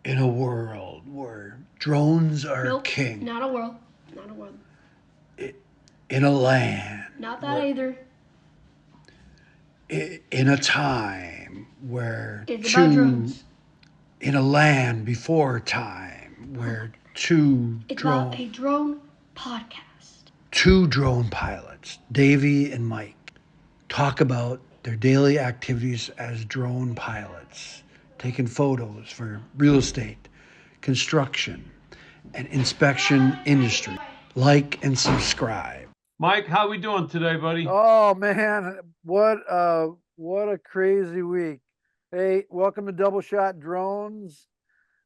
in a world where drones are Nope, king, not a world. Not a world. in a land Not that where, either. in a time where It's about two, drones. in a land before time Oh my where god. It's about a drone podcast. two drone pilots, Davy and Mike, talk about their daily activities as drone pilots, taking photos for real estate, construction, and inspection industry. Like and subscribe. Mike, how we doing today, buddy? Oh man, what a crazy week. Hey, welcome to Double Shot Drones.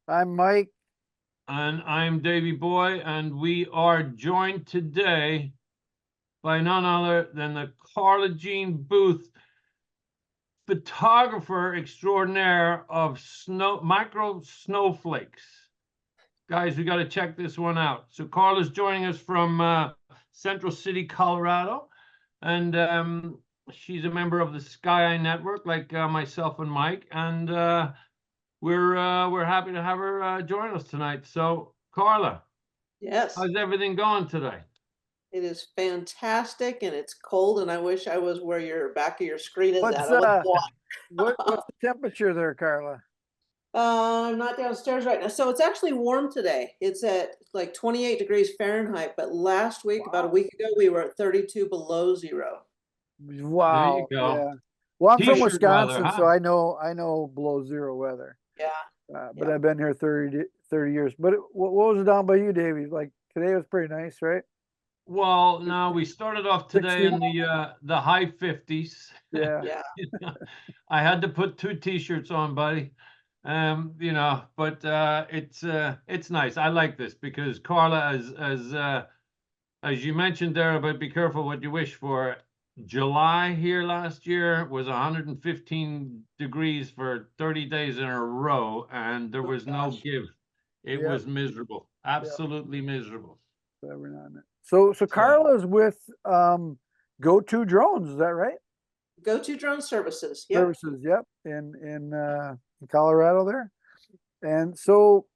I'm Mike. And I'm Davy Boy, and we are joined today by none other than the Karla Jean Booth, photographer extraordinaire of micro snowflakes. Guys, we got to check this one out. So Karla's joining us from Central City, Colorado, and she's a member of the Sky Eye Network, like myself and Mike, and we're happy to have her join us tonight. So, Karla, Yes, how's everything going today? it is fantastic and it's cold and I wish I was where your back of your screen is What's at. I'm in the what's water. the temperature there, Karla? I'm not downstairs right now. So it's actually warm today. It's at like 28 degrees Fahrenheit, but last week, about a week ago, we were at 32 below zero. There you Wow. go. Yeah. Well, I'm from T-shirt weather, Wisconsin, so huh? I know below zero weather. Yeah. But Yeah. I've been here 30 years. But what was it down by you, Davey? Like today was pretty nice, right? Well, now we started off today 60. in the high 50s. Yeah. Yeah. I had to put two T-shirts on, buddy. But it's nice. I like this because Karla, as you mentioned there about be careful what you wish for. July here last year was 115 degrees for 30 days in a row, and there Oh was no gosh. give. It Yep. was miserable, Yep. absolutely miserable. Every now and then. So So, Karla's with Go To Drones, is that right? Go to drone services. Yep. Services, yep, in Colorado there. And so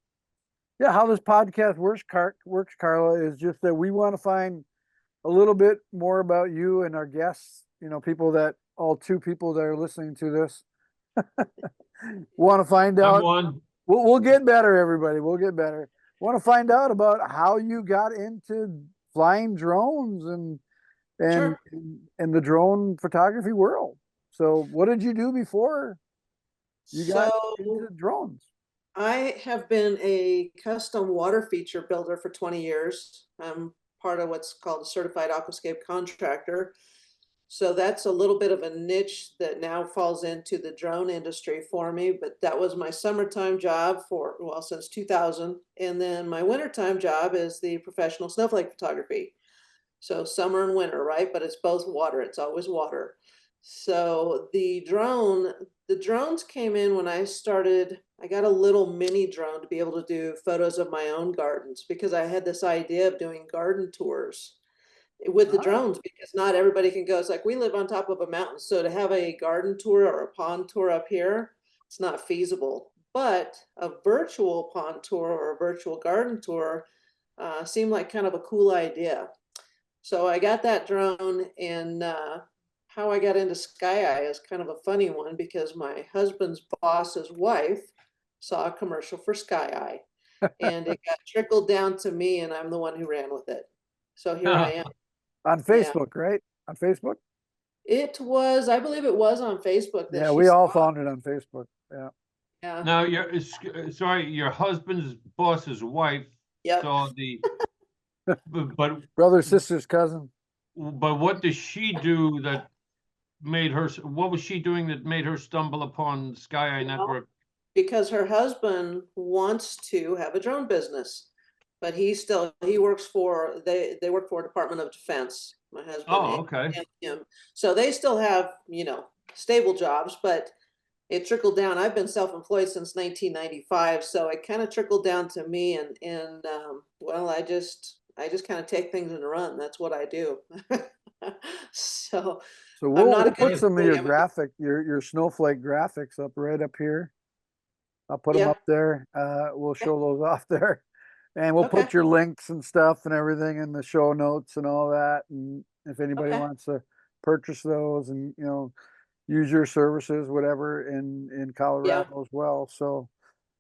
yeah, how this podcast works, Karla, is just that we want to find a little bit more about you and our guests, people that all two people that are listening to this want to find I'm out. one. We'll get better, everybody. We'll get better. Want to find out about how you got into flying drones and Sure. the drone photography world. So what did you do before you got So into drones? I have been a custom water feature builder for 20 years. I'm part of what's called a certified aquascape contractor. So that's a little bit of a niche that now falls into the drone industry for me, but that was my summertime job for, well, since 2000. And then my wintertime job is the professional snowflake photography. So summer and winter, right? But it's both water, it's always water. So the drones came in when I started. I got a little mini drone to be able to do photos of my own gardens because I had this idea of doing garden tours with the Ah, drones because not everybody can go. It's like we live on top of a mountain. So to have a garden tour or a pond tour up here, it's not feasible. But a virtual pond tour or a virtual garden tour seemed like kind of a cool idea. So I got that drone, and how I got into Sky Eye is kind of a funny one because my husband's boss's wife saw a commercial for Sky Eye, and it got trickled down to me, and I'm the one who ran with it. So here I am. on Yeah. Facebook, right? On Facebook? It was, I believe it was on Facebook that Yeah, she we all saw it. found it on Facebook. Yeah. Yeah. Now, sorry, your husband's boss's wife Yep. saw the, but Brother, sister's cousin. what does she do that made her? What was she doing that made her stumble upon Sky Eye Well, Network? because her husband wants to have a drone business, but he works for they work for Department of Defense, my husband Oh, okay. and him. So they still have, stable jobs, but it trickled down. I've been self-employed since 1995, so it kind of trickled down to me, and well, I just kind of take things and run. That's what I do. So So I'm not a we'll good put some of employee. your graphic, your snowflake graphics up right up here. I'll put them up there. We'll show those off there. And we'll Okay. put your links and stuff and everything in the show notes and all that. And if anybody Okay. wants to purchase those and, you know, use your services, whatever, in Colorado as well. So,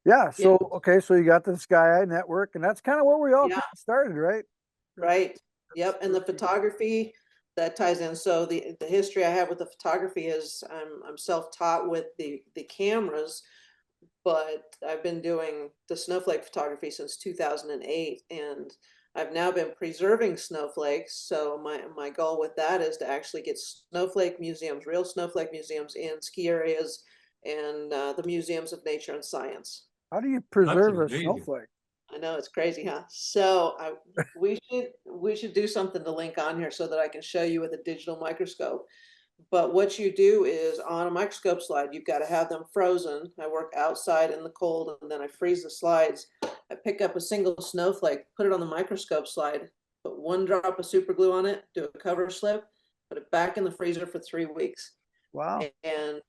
yeah. So, okay. So you got the Sky Eye Network, and that's kind of where we all kind of started, right? Right. Yep. And the photography that ties in. So the history I have with the photography is I'm self-taught with the cameras, but I've been doing the snowflake photography since 2008, and I've now been preserving snowflakes. So my goal with that is to actually get snowflake museums, real snowflake museums in ski areas and the museums of nature and science. How do you preserve a snowflake? I know, it's crazy, huh? So we should do something to link on here so that I can show you with a digital microscope. But what you do is on a microscope slide, you've got to have them frozen. I work outside in the cold, and then I freeze the slides. I pick up a single snowflake, put it on the microscope slide, put 1 drop of super glue on it, do a cover slip, put it back in the freezer for 3 weeks. Wow. And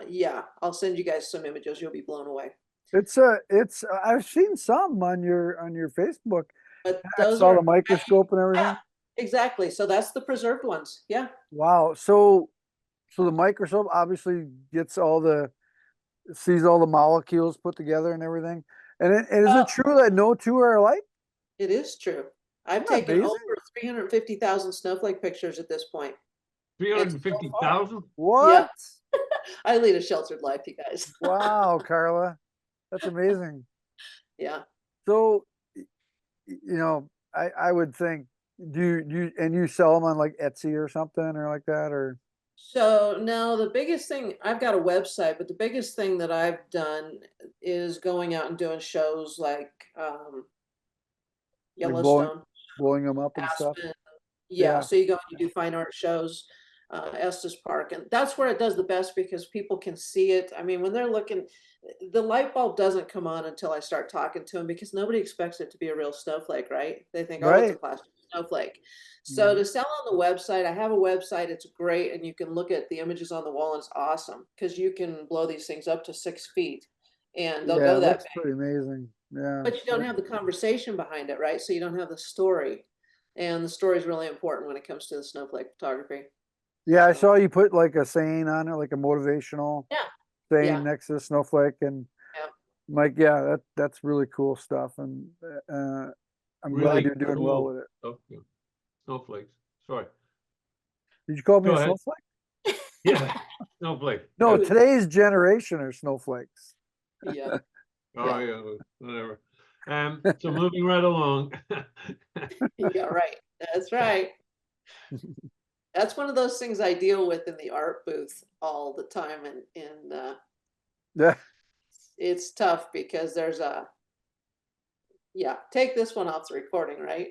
yeah, I'll send you guys some images. You'll be blown away. It's I've seen some on your Facebook. But I those saw are the microscope and everything. Yeah, exactly. So that's the preserved ones. Yeah. Wow. So the microscope obviously sees all the molecules put together and everything. And is it true that no two are alike? It is true. I've Isn't that taken amazing? over 350,000 snowflake pictures at this point. 350,000? What? Yeah. I lead a sheltered life, you guys. Wow, Karla. That's amazing. Yeah. So, you know, I would think, you sell them on like Etsy or something or like that, or? So now the biggest thing, I've got a website, but the biggest thing that I've done is going out and doing shows like Like Yellowstone, blowing them up and stuff. Aspen. Yeah. So you go and you do fine art shows, Estes Park, and that's where it does the best because people can see it. I mean, when they're looking, the light bulb doesn't come on until I start talking to them because nobody expects it to be a real snowflake, right? They think, oh, it's a Right. plastic snowflake. So to sell on the website, I have a website. It's great, and you can look at the images on the wall, and it's awesome because you can blow these things up to 6 feet, and they'll go that That's big. pretty amazing. Yeah. But you don't have the conversation behind it, right? So you don't have the story, and the story is really important when it comes to the snowflake photography. Yeah, I saw you put like a saying on it, like a motivational saying next to the snowflake, and Mike, yeah, that's really cool stuff, and I'm glad you're doing well with it. Okay. Snowflakes. Sorry. Did you call me Go a ahead. snowflake? Yeah, snowflake. No, today's generation are snowflakes. Yeah. Oh yeah, whatever. So moving right along. Yeah, right. That's right. That's one of those things I deal with in the art booth all the time, and Yeah. it's tough because there's take this one off the recording, right?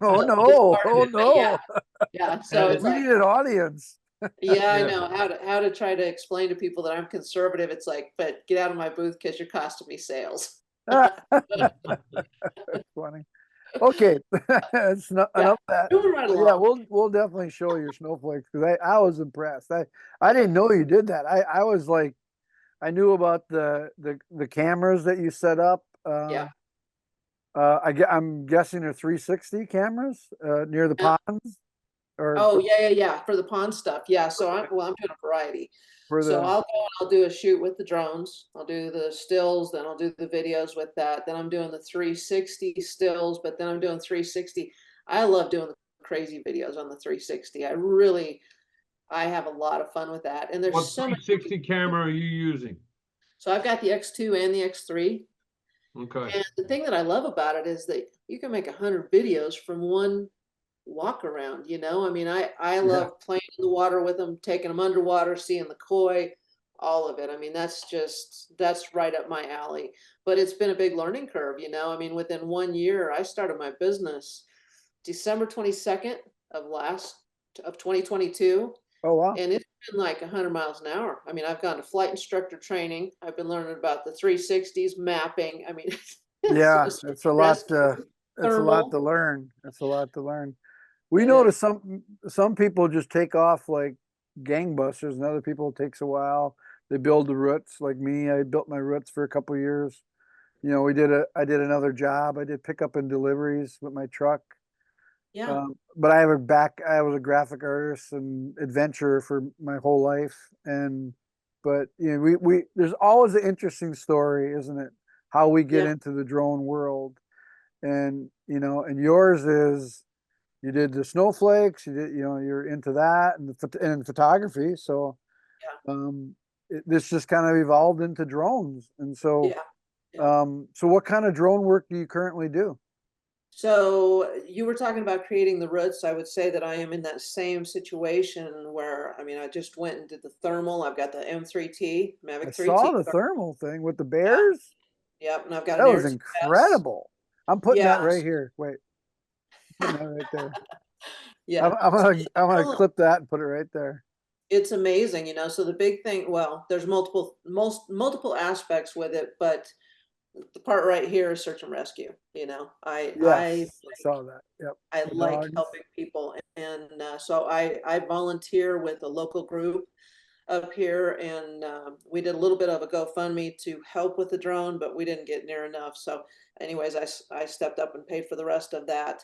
Oh no! Oh no! Yeah. So it's We like, need an audience. yeah, I know how to try to explain to people that I'm conservative. It's like, but get out of my booth because you're costing me sales. That's funny. Okay, it's not enough of that. Moving right Yeah, along. we'll definitely show your snowflakes because I was impressed. I didn't know you did that. I was like, I knew about the cameras that you set up. Yeah. I'm guessing they're 360 cameras near the ponds. Or Oh yeah. For the pond stuff, yeah. So I'm doing a variety. So I'll go and I'll do a shoot with the drones. I'll do the stills, then I'll do the videos with that. Then I'm doing the 360 stills, but then I'm doing 360. I love doing the crazy videos on the 360. I have a lot of fun with that. And there's What so many. 360 camera are you using? So I've got the X2 and the X3. Okay. And the thing that I love about it is that you can make 100 videos from one walk around, you know. I mean, I love playing in the water with them, taking them underwater, seeing the koi, all of it. I mean, that's right up my alley. But it's been a big learning curve, you know. I mean, within 1 year, I started my business December 22nd of 2022. Oh wow. And it's been like 100 miles an hour. I mean, I've gone to flight instructor training. I've been learning about the 360s mapping. I mean, Yeah, it's a lot to thermal. learn. It's a lot to learn. We It notice some people just take off like gangbusters, and other people it takes a while. they build the roots. Like me, I built my roots for a couple of years. You know, I did another job. I did pickup and deliveries with my truck. Yeah, But I was a graphic artist and adventurer for my whole life. But you know, there's always an interesting story, isn't it? How we get yeah, into the drone world. And, you know, and yours is, you did the snowflakes, you're into that and photography. So, yeah, this just kind of evolved into drones. And so, yeah, yeah. so what kind of drone work do you currently do? So you were talking about creating the roots. I would say that I am in that same situation where, I mean, I just went and did the thermal. I've got the M3T, I Mavic saw 3T. the thermal thing with the Yeah, bears. yep. And I've got That an was Air 2S. incredible. I'm putting that Yeah, right here. Wait, putting that right there. yeah. I'm gonna clip that and put it right there. It's amazing, you know. So the big thing, well, there's multiple aspects with it, but the part right here is search and rescue. You know, Yes, I saw that. Yep. I The like dogs. helping people, and so I volunteer with a local group up here, and we did a little bit of a GoFundMe to help with the drone, but we didn't get near enough. So, anyways, I stepped up and paid for the rest of that.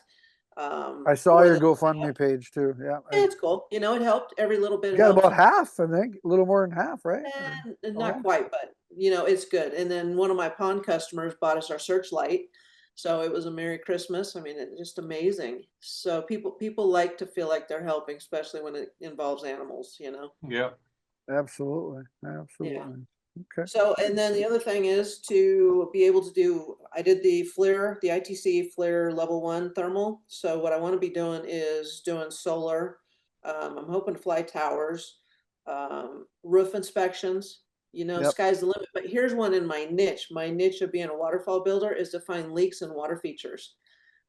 I saw For your the GoFundMe page too. Yeah, It's cool. You know, it helped. Every little bit you got helps. about half, I think, a little more than half, right? And not Almost. quite, but you know, it's good. And then one of my pond customers bought us our searchlight. So it was a Merry Christmas. I mean, it's just amazing. So people like to feel like they're helping, especially when it involves animals, you know. Yeah. Absolutely, Yeah. absolutely. Okay. So, and then the other thing is to be able to do, I did the FLIR, the ITC FLIR level 1 thermal. So what I want to be doing is doing solar. I'm hoping to fly towers, roof inspections, you know, Yep. sky's the limit. But here's one in my niche. My niche of being a waterfall builder is to find leaks and water features,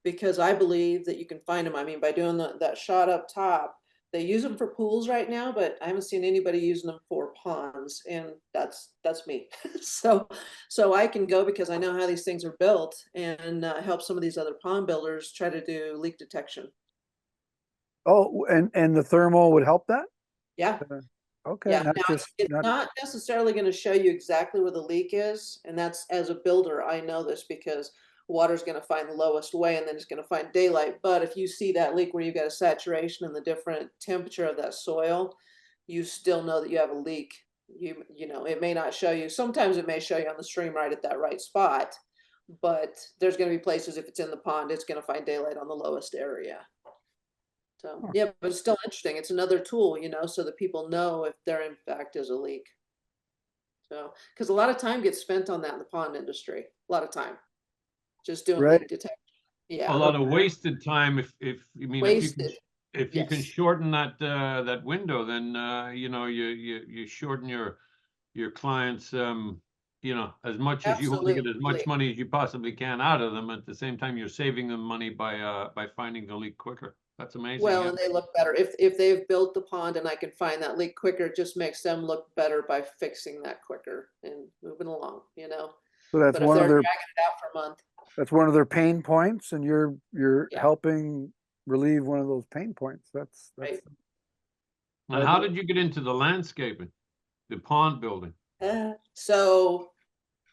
because I believe that you can find them. I mean, by doing that shot up top, they use them for pools right now, but I haven't seen anybody using them for ponds, and that's me. so I can go because I know how these things are built, and help some of these other pond builders try to do leak detection. Oh, and the thermal would help that? Yeah. Okay, Yeah, not now just it's not not necessarily going to show you exactly where the leak is, and that's, as a builder, I know this because water's going to find the lowest way, and then it's going to find daylight. But if you see that leak where you've got a saturation and the different temperature of that soil, you still know that you have a leak. You know, it may not show you. Sometimes it may show you on the stream right at that right spot, but there's going to be places, if it's in the pond, it's going to find daylight on the lowest area. So yeah, but it's still interesting. It's another tool, you know, so that people know if there in fact is a leak. So, because a lot of time gets spent on that in the pond industry, a lot of time just doing right. leak detection. A Yeah, lot of wasted time. If I mean, wasted. if you can Yes, shorten that window, then you know, you shorten your clients, you know, as much as you want to absolutely. get as much money as you possibly can out of them. At the same time, you're saving them money by finding the leak quicker. That's amazing. Well, Yeah. and they look better if they've built the pond and I can find that leak quicker. It just makes them look better by fixing that quicker and moving along, you know. So that's But if one they're of their dragging it out for a month, pain points, and you're yeah, helping relieve one of those pain points. That's right. And how did you get into the landscaping, the pond building? So,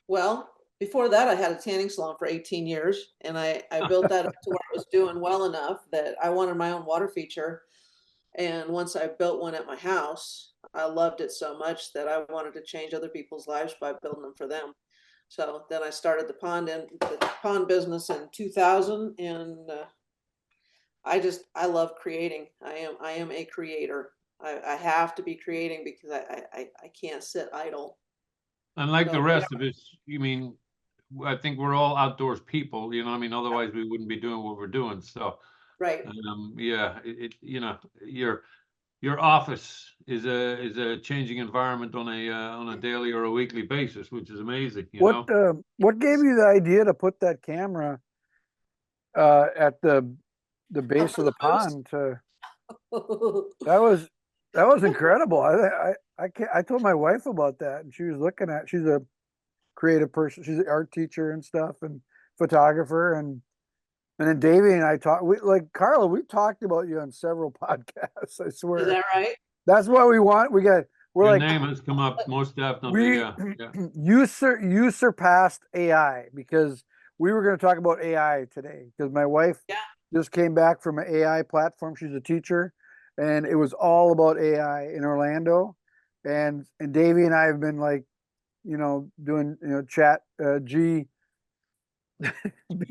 well, before that, I had a tanning salon for 18 years, and I built that up to where it was doing well enough that I wanted my own water feature. And once I built one at my house, I loved it so much that I wanted to change other people's lives by building them for them. So then I started the pond business in 2000, and I love creating. I am a creator. I have to be creating because I can't sit idle. And like the So yeah, rest of us, you mean, I think we're all outdoors people, you know, I mean, otherwise we wouldn't be doing what we're doing. So, right. yeah, you know, your office is a changing environment on a daily or a weekly basis, which is amazing, you know. what gave you the idea to put that camera at the Up base in of the the pond? To post. that was that was incredible. I can't, I told my wife about that, and she was looking at. She's a creative person. She's an art teacher and stuff, and photographer, and then Davy and I talked. We like Karla. We talked about you on several podcasts. I Is swear. that right? That's why we want. we're Your like, name has come up most definitely. we Yeah. Yeah. you surpassed AI, because we were going to talk about AI today, because my wife Yeah. just came back from an AI platform. She's a teacher, and it was all about AI in Orlando. And Davey and I have been like, doing chat PT. What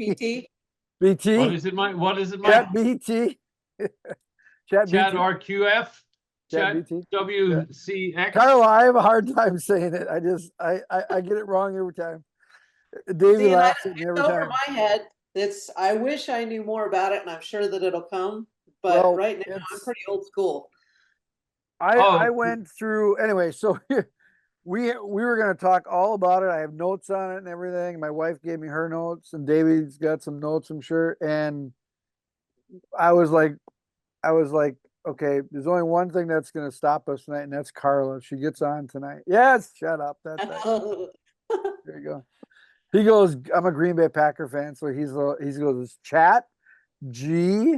BT, is it, Mike? What is it, Mike? chat BT, chat Chat BT, RQF? chat Chat BT. Yeah. WCX? Carla, I have a hard time saying it. I get it wrong every time. Davey See, and laughs at me it's every over time. my head. I wish I knew more about it, and I'm sure that it'll come. But Well, right now, I'm pretty old school. I Oh, went through anyway. So we were going to talk all about it. I have notes on it and everything. My wife gave me her notes, and Davey's got some notes, I'm sure. And I was like, okay, there's only one thing that's going to stop us tonight, and that's Carla. She gets on tonight. Yes, shut up. That's it. There you go. He goes, I'm a Green Bay Packer fan, so he goes, chat G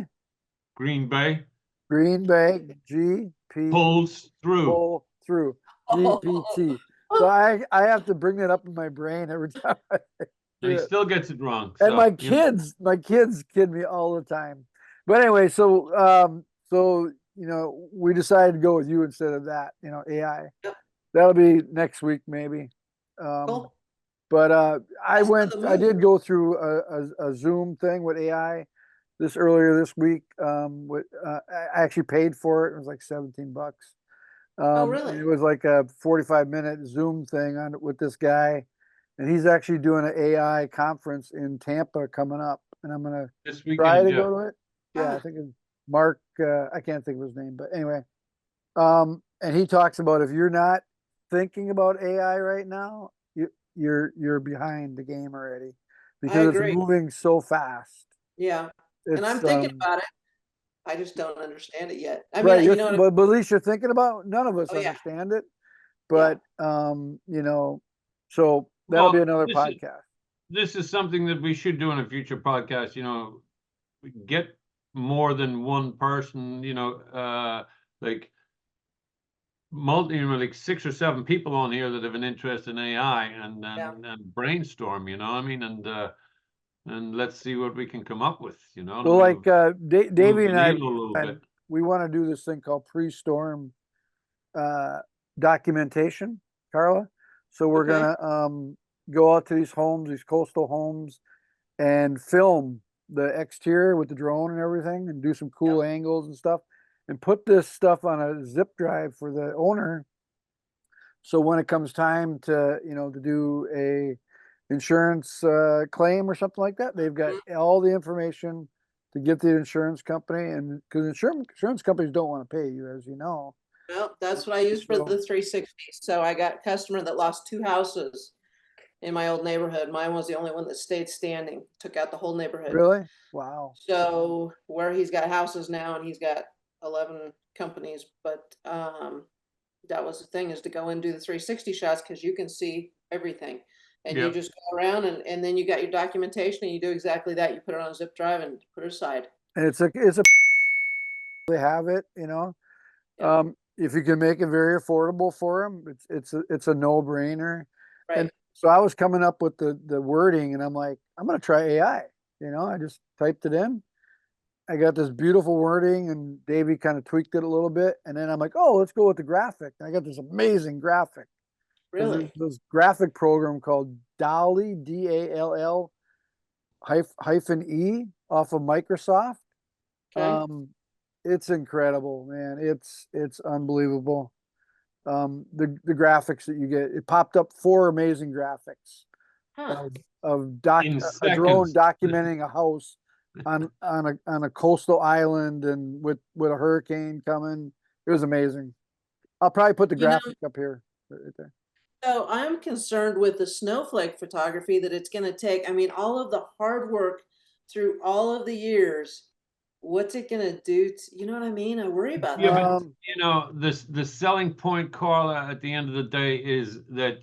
Green Bay Green Bay GP pulls through. pull through GPT. So I have to bring that up in my brain every time I And do he it. still gets it wrong. And So, you know. my kids kid me all the time. But anyway, so we decided to go with you instead of that, AI. Yep. That'll be next week maybe. Cool. But Best of the I move. did go through a Zoom thing with AI earlier this week. I actually paid for it. It was like $17. Oh, And really? it was like a 45-minute Zoom thing with this guy, and he's actually doing an AI conference in Tampa coming up, and I'm gonna This try weekend, to yeah. go to it. Yeah, I Ah. think it's Mark. I can't think of his name, but anyway. And he talks about, if you're not thinking about AI right now, you're behind the game already, I because it's agree. moving so fast. Yeah. And I'm It's thinking about it. I just don't understand it yet. I mean, right. you know what I mean? But at least you're thinking about. None of us Oh, yeah. understand it, Yeah. but so that'll be Well, another podcast. this is something that we should do in a future podcast. We get more than one person, like like 6 or 7 people on here that have an interest in AI and Yeah. brainstorm, I mean, and let's see what we can come up with, to Well, like move Davey the and I, needle a little bit. we want to do this thing called pre-storm documentation, Carla. So we're Okay. gonna go out to these homes, these coastal homes, and film the exterior with the drone and everything, and do some cool angles and stuff, and put this stuff on a zip drive for the owner. So when it comes time to do a insurance claim or something like that, they've got all the information to get the insurance company, and because insurance companies don't want to pay you, as you know. Well, that's what I use for So the 360. So I got a customer that lost 2 houses in my old neighborhood. Mine was the only one that stayed standing, took out the whole neighborhood. really, wow. So where he's got houses now and he's got 11 companies, but that was the thing, is to go and do the 360 shots, because you can see everything. And you Yep. just go around and then you got your documentation and you do exactly that. You put it on a zip drive and put it aside. And they have it. Yep. If you can make it very affordable for them, it's a no-brainer. And Right. so I was coming up with the wording, and I'm like, I'm gonna try AI. I just typed it in. I got this beautiful wording, and Davey kind of tweaked it a little bit, and then I'm like, oh, let's go with the graphic. And I got this amazing graphic. There's Really? this graphic program called Dolly, DALL hyphen E, off of Microsoft. Okay. It's incredible, man. It's unbelievable. The graphics that you get, it popped up 4 amazing graphics Huh. of In a drone seconds. documenting a house on a coastal island, and with a hurricane coming. It was amazing. I'll probably put the graphic up here right there. So I'm concerned with the snowflake photography, that it's going to take, I mean, all of the hard work through all of the years. What's it going to do? You know what I mean? I worry about Yeah, that. but the selling point, Carla, at the end of the day is that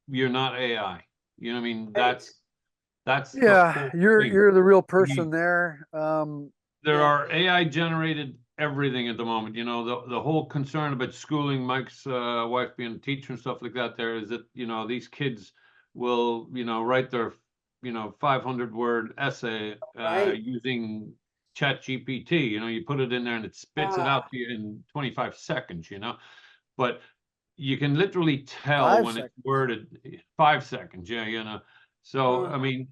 you're not AI. You know what I mean? Right. That's the Yeah, whole thing. you're the real person there. There Yeah. are AI generated everything at the moment. You know, the whole concern about schooling, Mike's wife being a teacher and stuff like that, there is that, you know, these kids will, you know, write their, you know, 500-word essay Right. using ChatGPT. You know, you put it in there and it spits it out to you in 25 seconds, you know. But you can literally tell 5 when it's seconds. worded 5 seconds, yeah, you know. So, I Mhm. mean,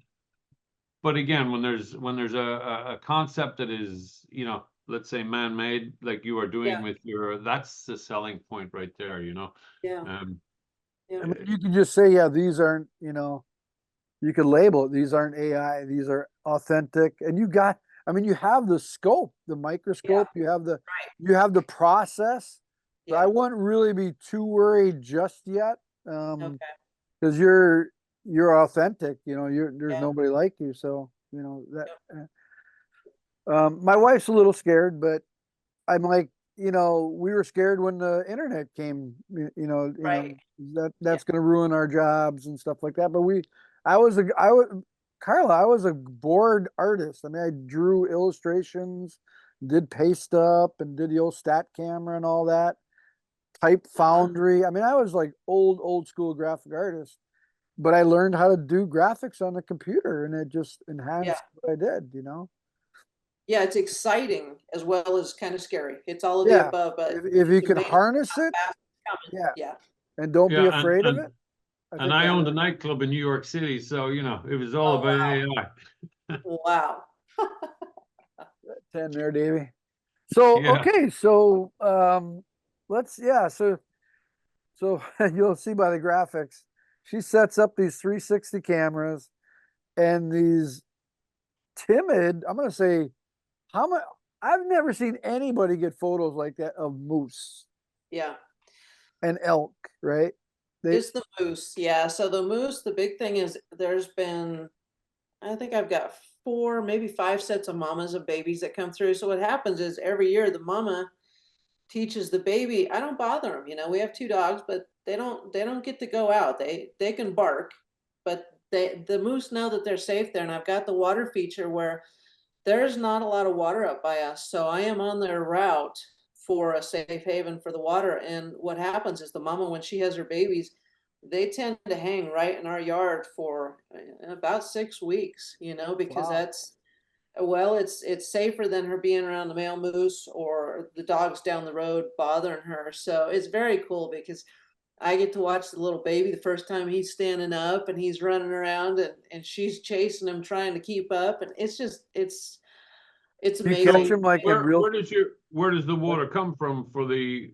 but again, when there's a concept that is, you know, let's say man-made, like you are doing Yeah, with your, that's the selling point right there, you know. yeah, Um, yeah, I mean, you can just say, yeah, these aren't, you know, you could label it. These aren't AI. These are authentic. And you got, I mean, you have the scope, the yeah, microscope. right, You have the process. So I yeah, wouldn't really be too worried just yet, okay, because you're authentic. You know, there's yeah, nobody like you. So you know that. yep, My wife's a little scared, but I'm like, you know, we were scared when the internet came. right, yeah, That's going to ruin our jobs and stuff like that. But I was, Carla, I was a bored artist. I mean, I drew illustrations, did paste up, and did the old stat camera and all that. Type uh-huh, Foundry. I mean, I was like old school graphic artist. But I learned how to do graphics on the computer, and it just yeah, enhanced what I did. You know. yeah, it's exciting as well as kind of scary. It's all of the Yeah. above, but If you it's can amazing harness it, how fast it's coming. yeah, Yeah, and don't be yeah, afraid of it. I and think I that owned a works. nightclub in New York City, so you know, it was all oh about wow, AI. wow, 10 there, Davey. So Yeah. okay, so let's yeah, so you'll see by the graphics, she sets up these 360 cameras and these timid, I'm gonna say how much I've never seen anybody get photos like that of moose yeah. and elk, right? They It's the moose, yeah. So the moose, the big thing is there's been, I think I've got 4, maybe 5 sets of mamas and babies that come through. So what happens is every year the mama teaches the baby, I don't bother them. You know, we have 2 dogs, but they don't get to go out. They can bark, but the moose know that they're safe there. And I've got the water feature where there's not a lot of water up by us. So I am on their route for a safe haven for the water. And what happens is the mama, when she has her babies, they tend to hang right in our yard for about 6 weeks, you know, because wow. that's, well, it's safer than her being around the male moose or the dogs down the road bothering her. So it's very cool because I get to watch the little baby the first time he's standing up and he's running around and she's chasing him trying to keep up, and it's just it's You catch amazing. So them like in real where does the water come from for the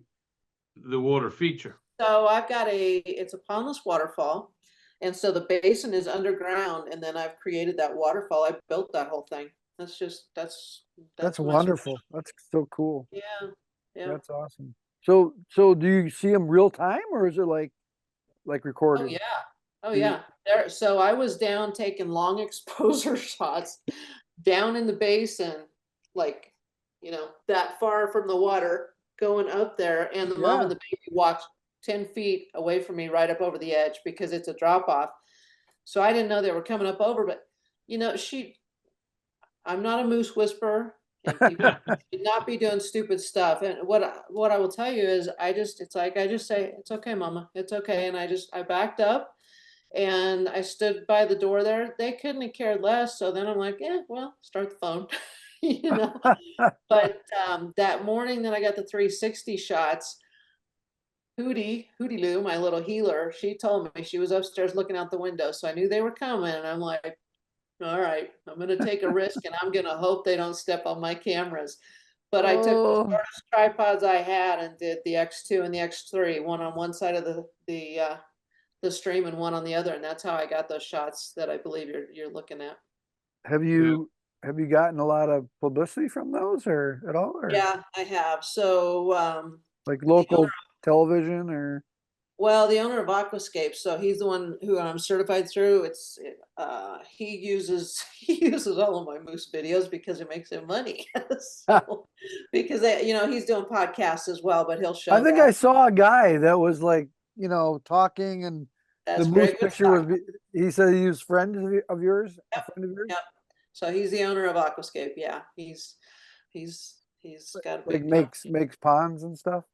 water feature? So I've got it's a pondless waterfall, and so the basin is underground, and then I've created that waterfall. I built that whole thing. that's That's my special. wonderful. That's so cool. Yeah, yeah. That's awesome. So do you see them real time or is it like Oh recorded? yeah. Oh Do you, yeah. There. So I was down taking long exposure shots down in the basin, like, that far from the water, going up there, and the mom and yeah. the baby walked 10 feet away from me right up over the edge because it's a drop off. So I didn't know they were coming up over, but I'm not a moose whisperer, and people should not be doing stupid stuff. And what I will tell you is it's like I just say, it's okay, mama, it's okay. And I backed up and I stood by the door there. They couldn't have cared less. So then I'm like, yeah, well, start the phone, you know. But that morning that I got the 360 shots, Hootie Lou, my little healer, she told me she was upstairs looking out the window. So I knew they were coming. And I'm like, all right, I'm going to take a risk and I'm going to hope they don't step on my cameras. But I took the Oh, shortest tripods I had and did the X2 and the X3, one on one side of the stream and one on the other, and that's how I got those shots that I believe you're looking at. have Yeah. you gotten a lot of publicity from those or at all or Yeah, I have. So like the owner, local television or well, the owner of Aquascape, so he's the one who I'm certified through. He uses he uses all of my moose videos because it makes him money. So because he's doing podcasts as well, but he'll I show think I that. saw a guy that was like, talking and the That's moose Greg picture Woodstock. he said he was friend of yours, a Yep, friend of yours. yep. So he's the owner of Aquascape. Yeah, he's He's got a Like big makes ponds and stuff.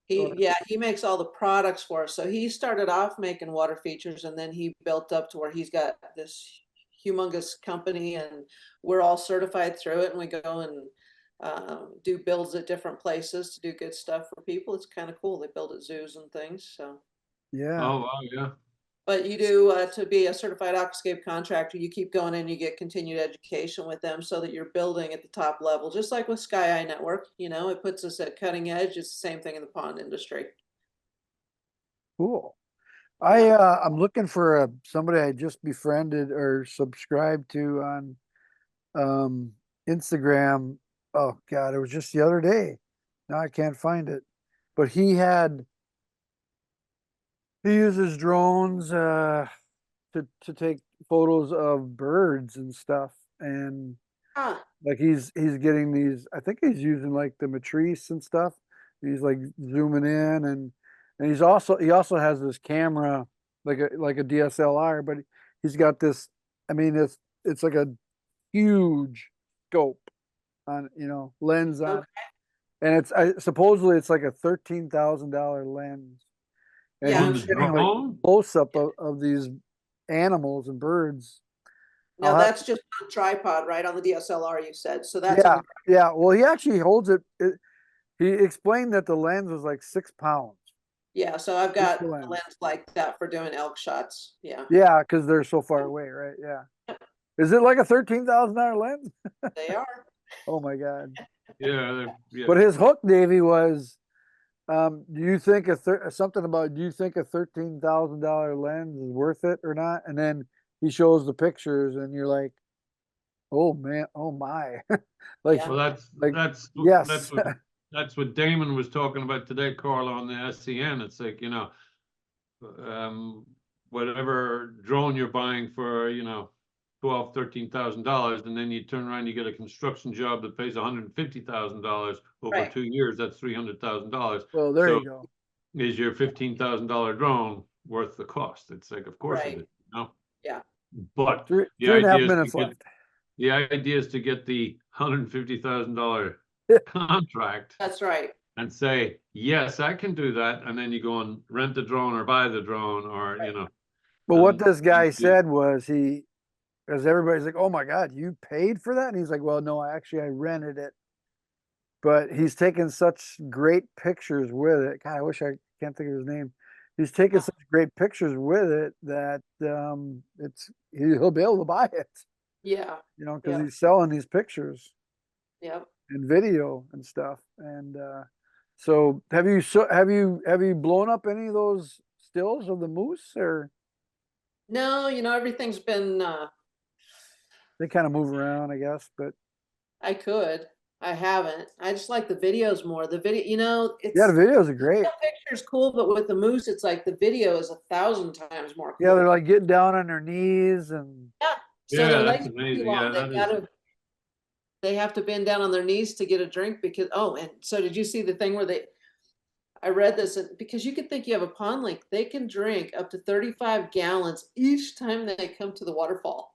he makes all the products for us. So he started off making water features, and then he built up to where he's got this humongous company, and we're all certified through it, and we go and do builds at different places to do good stuff for people. It's kind of cool. They build at zoos and things. So Yeah. Oh, wow, yeah. but you do to be a certified aquascape contractor, you keep going and you get continued education with them so that you're building at the top level, just like with Sky Eye Network. You know, it puts us at cutting edge. It's the same thing in the pond industry. Cool. Yeah. I'm looking for somebody I just befriended or subscribed to on Instagram. Oh God, it was just the other day. Now I can't find it. But he uses drones to take photos of birds and stuff. And Ah, like he's getting these, I think he's using like the matrice and stuff. He's like zooming in, and he also has this camera like a DSLR, but he's got this, I mean it's like a huge scope on, lens on, okay. and supposedly it's like a $13,000 lens, and Yeah, On I'm the he's getting like drone? close up of these animals and birds. now I'll have that's just on a tripod, right? On the DSLR, you said. So that's on Yeah, the, yeah. Well, he actually holds it. He explained that the lens was like 6 pounds. yeah. So I've Just got the a lens. lens like that for doing elk shots. Yeah, Yeah, because they're so far away, right? Yeah. Is it like a $13,000 lens? they are. Oh my God. Yeah, yeah. But his hook, Davey, was do you think something about do you think a $13,000 lens is worth it or not? And then he shows the pictures and you're like, oh man, oh my. Like Yeah. Well, like that's yes. what Damon was talking about today, Carla, on the SCN. It's like, whatever drone you're buying for, $12,000, $13,000, and then you turn around, you get a construction job that pays $150,000 over Right. 2 years. That's $300,000. Well, there So you go. is your $15,000 drone worth the cost? It's like, of course it Right. is, you know? Yeah. But the Three and a half idea is to minutes get left. the idea is to get the $150,000 contract That's right. and say, yes, I can do that. And then you go and rent the drone or buy the drone, or, But what and this guy said was because everybody's like, oh my God, you paid for that? And he's like, well, no, I rented it. But he's taken such great pictures with it. God, I wish I can't think of his name. He's taken such great pictures with it that he'll be able to buy it, Yeah. because Yeah. he's selling these pictures Yeah. and video and stuff. And so have you blown up any of those stills of the moose, or No, everything's been they kind of move around, I guess, but I could. I haven't. I just like the videos more. The video, yeah, the it's videos are great. the picture's cool, but with the moose, it's like the video is 1,000 times more Yeah, they're cool. like getting down on their knees and Yeah. So yeah, their that's legs are too amazing. Yeah, long. that is. They have to bend down on their knees to get a drink because and so did you see the thing where I read this because you could think you have a pond lake, they can drink up to 35 gallons each time they come to the waterfall.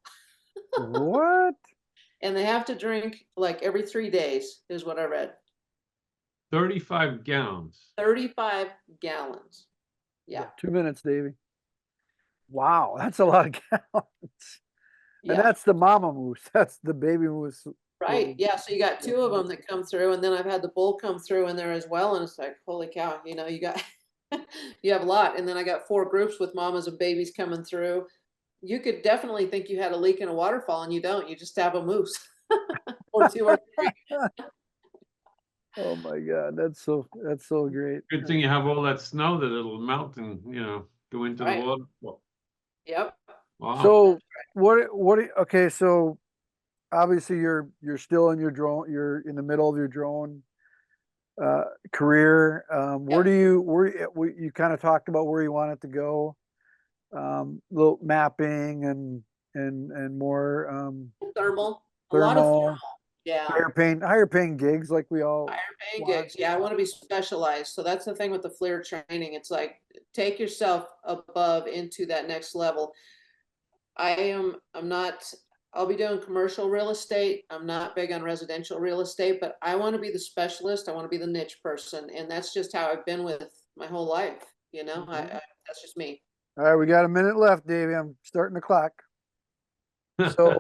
what? And they have to drink like every 3 days, is what I read. 35 gallons. 35 gallons. Yeah. 2 minutes, Davey. Wow, that's a lot of gallons. And Yeah. that's the mama moose. That's the baby moose. Right. Yeah. So you got 2 of them that come through, and then I've had the bull come through in there as well. And it's like, holy cow, you got, you have a lot. And then I got 4 groups with mamas and babies coming through. You could definitely think you had a leak in a waterfall, and you don't. You just have a moose or 2 or 3. Oh my God, that's so great. Good thing you have all that snow that it'll melt and, go into the Right. water. Well, Yep. wow. So okay, so obviously you're still in your drone, you're in the middle of your drone career. Where do you kind of talked about where you want it to go? Little mapping and more Thermal. A lot of thermal, thermal. Yeah. higher paying gigs like we all Higher paying want. gigs. Yeah, I want to be specialized. So that's the thing with the FLIR training. It's like take yourself above into that next level. I'm not I'll be doing commercial real estate. I'm not big on residential real estate, but I want to be the specialist. I want to be the niche person. And that's just how I've been with my whole life. You know, that's just me. All right, we got a minute left, Davey. I'm starting the clock. So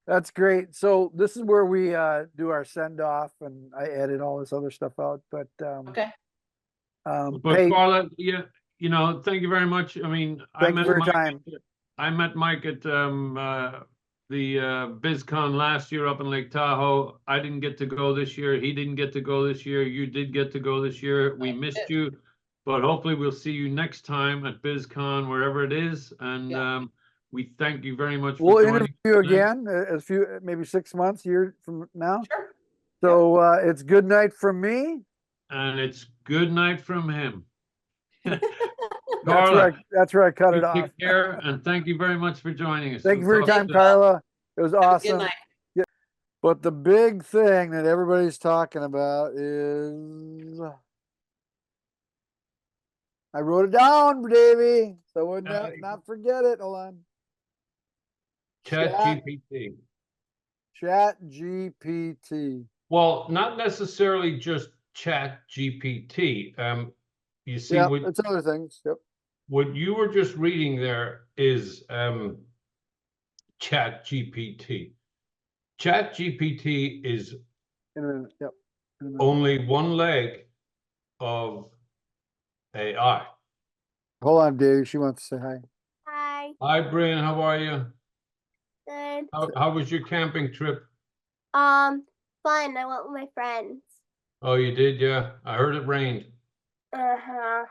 that's great. So this is where we do our send off, and I edit all this other stuff out. But Okay. But hey, Karla, yeah, you know, thank you very much. I mean, thank you for your time. I met Mike at the BizCon last year up in Lake Tahoe. I didn't get to go this year. He didn't get to go this year. You did get to go this year. We missed you, but hopefully we'll see you next time at BizCon, wherever it is. And we thank you very much for joining. We'll interview again a few, maybe 6 months, year from now. Sure. So it's good night from me. And it's good night from him. That's where I cut it off. Take care, and thank you very much for joining us. Thank you for your time, Karla. It was awesome. Good night. Yeah. But the big thing that everybody's talking about is, I wrote it down, Davey, so I would not forget it. Hold on. ChatGPT. ChatGPT. Well, not necessarily just ChatGPT. You see, it's other things. Yep. What you were just reading there is ChatGPT. ChatGPT is In a minute. Yep. only one leg of AI. Hold on, Dave. She wants to say hi. Hi. Hi, Brian. How are you? Good. How was your camping trip? Fun. I went with my friends. Oh, you did? Yeah. I heard it rained. Uh-huh.